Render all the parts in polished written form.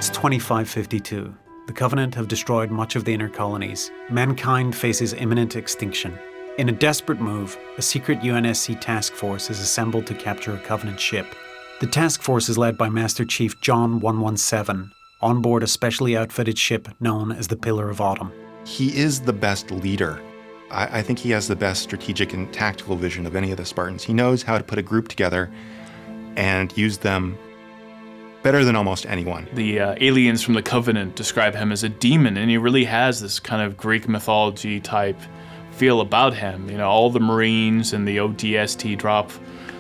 It's 2552. The Covenant have destroyed much of the inner colonies. Mankind faces imminent extinction. In a desperate move, a secret UNSC task force is assembled to capture a Covenant ship. The task force is led by Master Chief John 117, on board a specially outfitted ship known as the Pillar of Autumn. He is the best leader. I think he has the best strategic and tactical vision of any of the Spartans. He knows how to put a group together and use them better than almost anyone. The aliens from the Covenant describe him as a demon, and he really has this kind of Greek mythology type feel about him. You know, all the Marines and the ODST drop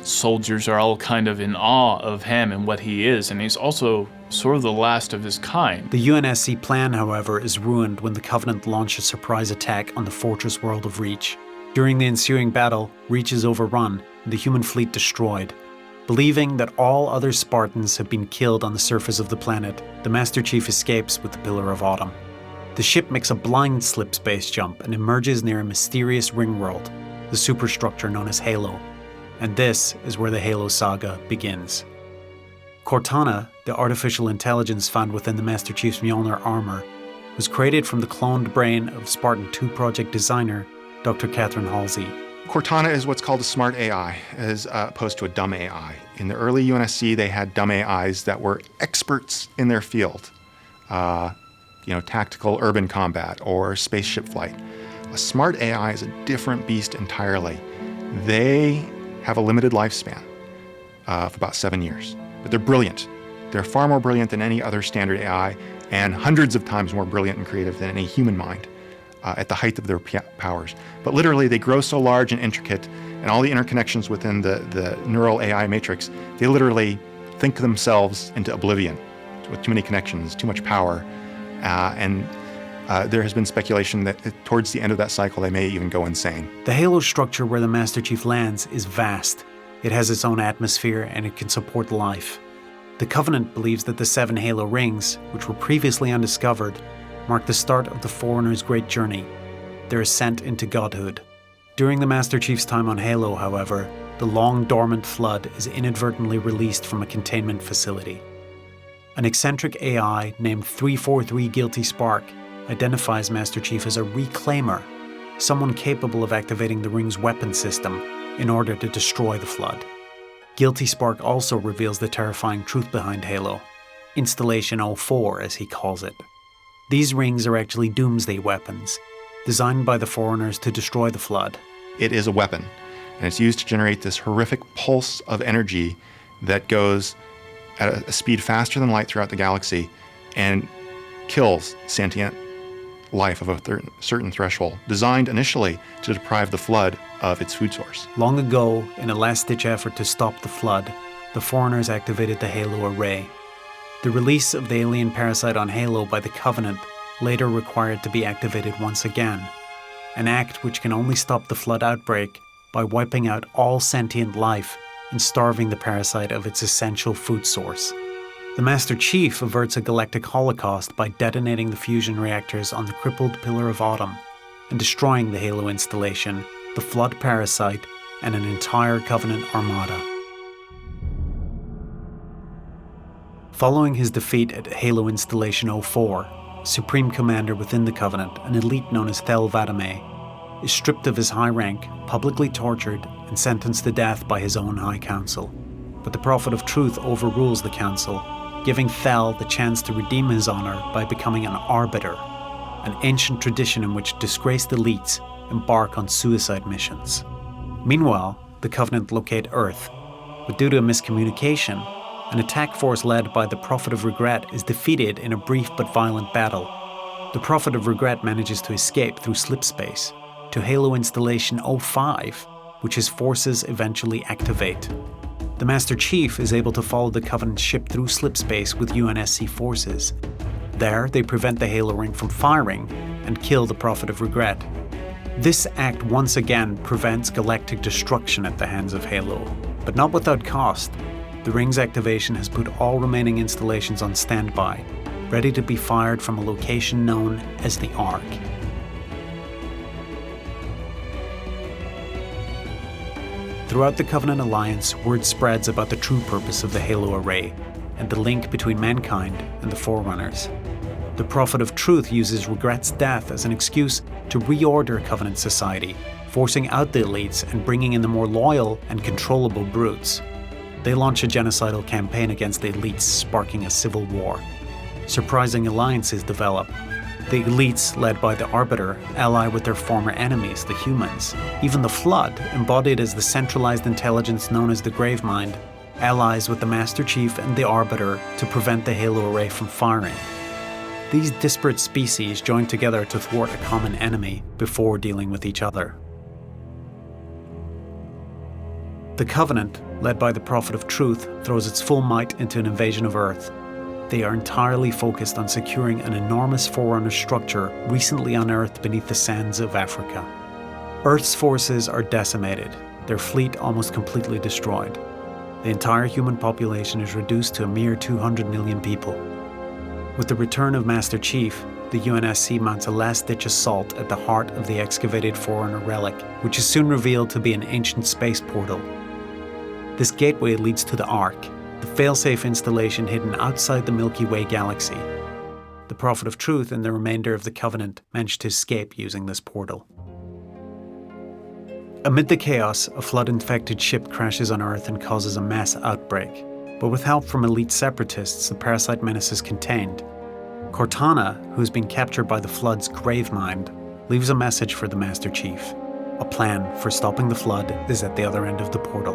soldiers are all kind of in awe of him and what he is, and he's also sort of the last of his kind. The UNSC plan, however, is ruined when the Covenant launch a surprise attack on the fortress world of Reach. During the ensuing battle, Reach is overrun and the human fleet destroyed. Believing that all other Spartans have been killed on the surface of the planet, the Master Chief escapes with the Pillar of Autumn. The ship makes a blind slip space jump and emerges near a mysterious ring world, the superstructure known as Halo. And this is where the Halo saga begins. Cortana, the artificial intelligence found within the Master Chief's Mjolnir armor, was created from the cloned brain of Spartan 2 project designer Dr. Catherine Halsey. Cortana is what's called a smart AI, as opposed to a dumb AI. In the early UNSC, they had dumb AIs that were experts in their field, tactical urban combat or spaceship flight. A smart AI is a different beast entirely. They have a limited lifespan of about 7 years, but they're brilliant. They're far more brilliant than any other standard AI, and hundreds of times more brilliant and creative than any human mind. At the height of their powers. But literally, they grow so large and intricate, and all the interconnections within the neural AI matrix, they literally think themselves into oblivion with too many connections, too much power. And there has been speculation that towards the end of that cycle, they may even go insane. The Halo structure where the Master Chief lands is vast. It has its own atmosphere, and it can support life. The Covenant believes that the 7 Halo rings, which were previously undiscovered, mark the start of the Forerunners' great journey, their ascent into godhood. During the Master Chief's time on Halo, however, the long-dormant flood is inadvertently released from a containment facility. An eccentric AI named 343 Guilty Spark identifies Master Chief as a reclaimer, someone capable of activating the ring's weapon system in order to destroy the flood. Guilty Spark also reveals the terrifying truth behind Halo, Installation 04 as he calls it. These rings are actually doomsday weapons, designed by the Forerunners to destroy the flood. It is a weapon, and it's used to generate this horrific pulse of energy that goes at a speed faster than light throughout the galaxy and kills sentient life of a certain threshold, designed initially to deprive the flood of its food source. Long ago, in a last-ditch effort to stop the flood, the Foreigners activated the Halo Array. The release of the alien parasite on Halo by the Covenant later required to be activated once again, an act which can only stop the flood outbreak by wiping out all sentient life and starving the parasite of its essential food source. The Master Chief averts a galactic holocaust by detonating the fusion reactors on the crippled Pillar of Autumn and destroying the Halo installation, the flood parasite, and an entire Covenant armada. Following his defeat at Halo Installation 04, Supreme Commander within the Covenant, an elite known as Thel 'Vadame, is stripped of his high rank, publicly tortured, and sentenced to death by his own High Council. But the Prophet of Truth overrules the Council, giving Thel the chance to redeem his honor by becoming an Arbiter, an ancient tradition in which disgraced elites embark on suicide missions. Meanwhile, the Covenant locate Earth, but due to a miscommunication, an attack force led by the Prophet of Regret is defeated in a brief but violent battle. The Prophet of Regret manages to escape through slipspace to Halo Installation 05, which his forces eventually activate. The Master Chief is able to follow the Covenant ship through slipspace with UNSC forces. There, they prevent the Halo ring from firing and kill the Prophet of Regret. This act once again prevents galactic destruction at the hands of Halo, but not without cost. The ring's activation has put all remaining installations on standby, ready to be fired from a location known as the Ark. Throughout the Covenant Alliance, word spreads about the true purpose of the Halo Array. and the link between mankind and the Forerunners. The Prophet of Truth uses Regret's death as an excuse to reorder Covenant society, forcing out the elites and bringing in the more loyal and controllable brutes. They launch a genocidal campaign against the elites, sparking a civil war. Surprising alliances develop. The elites, led by the Arbiter, ally with their former enemies, the humans. Even the Flood, embodied as the centralized intelligence known as the Gravemind, allies with the Master Chief and the Arbiter to prevent the Halo Array from firing. These disparate species join together to thwart a common enemy before dealing with each other. The Covenant, led by the Prophet of Truth, throws its full might into an invasion of Earth. They are entirely focused on securing an enormous Forerunner structure recently unearthed beneath the sands of Africa. Earth's forces are decimated, their fleet almost completely destroyed. The entire human population is reduced to a mere 200 million people. With the return of Master Chief, the UNSC mounts a last-ditch assault at the heart of the excavated Forerunner relic, which is soon revealed to be an ancient space portal. This gateway leads to the Ark, the failsafe installation hidden outside the Milky Way galaxy. The Prophet of Truth and the remainder of the Covenant manage to escape using this portal. Amid the chaos, a flood-infected ship crashes on Earth and causes a mass outbreak. But with help from elite separatists, the parasite menace is contained. Cortana, who has been captured by the Flood's Gravemind, leaves a message for the Master Chief. A plan for stopping the Flood is at the other end of the portal.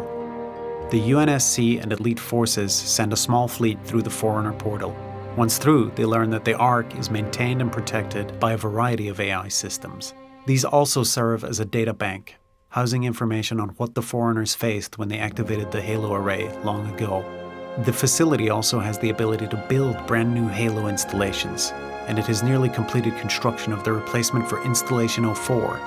The UNSC and elite forces send a small fleet through the Forerunner portal. Once through, they learn that the Ark is maintained and protected by a variety of AI systems. These also serve as a data bank, housing information on what the Forerunners faced when they activated the Halo Array long ago. The facility also has the ability to build brand new Halo installations, and it has nearly completed construction of the replacement for Installation 04,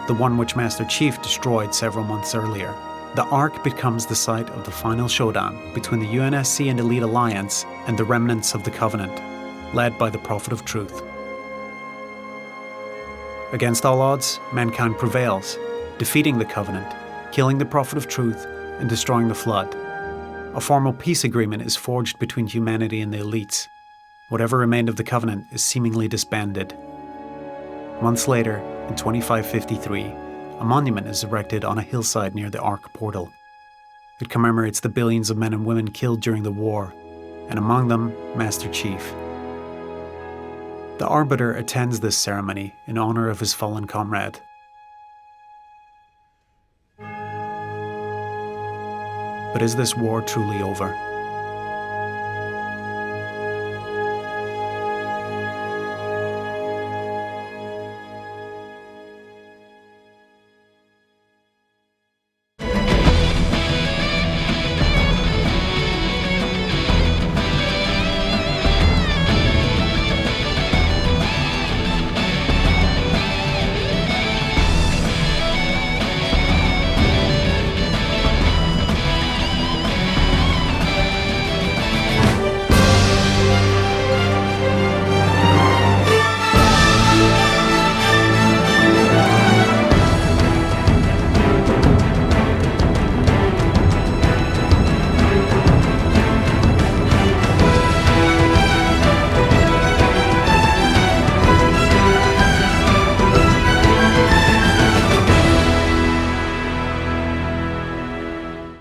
the one which Master Chief destroyed several months earlier. The Ark becomes the site of the final showdown between the UNSC and Elite Alliance and the remnants of the Covenant, led by the Prophet of Truth. Against all odds, mankind prevails, defeating the Covenant, killing the Prophet of Truth, and destroying the Flood. A formal peace agreement is forged between humanity and the elites. Whatever remained of the Covenant is seemingly disbanded. Months later, in 2553, a monument is erected on a hillside near the Ark portal. It commemorates the billions of men and women killed during the war, and among them, Master Chief. The Arbiter attends this ceremony in honor of his fallen comrade. But is this war truly over?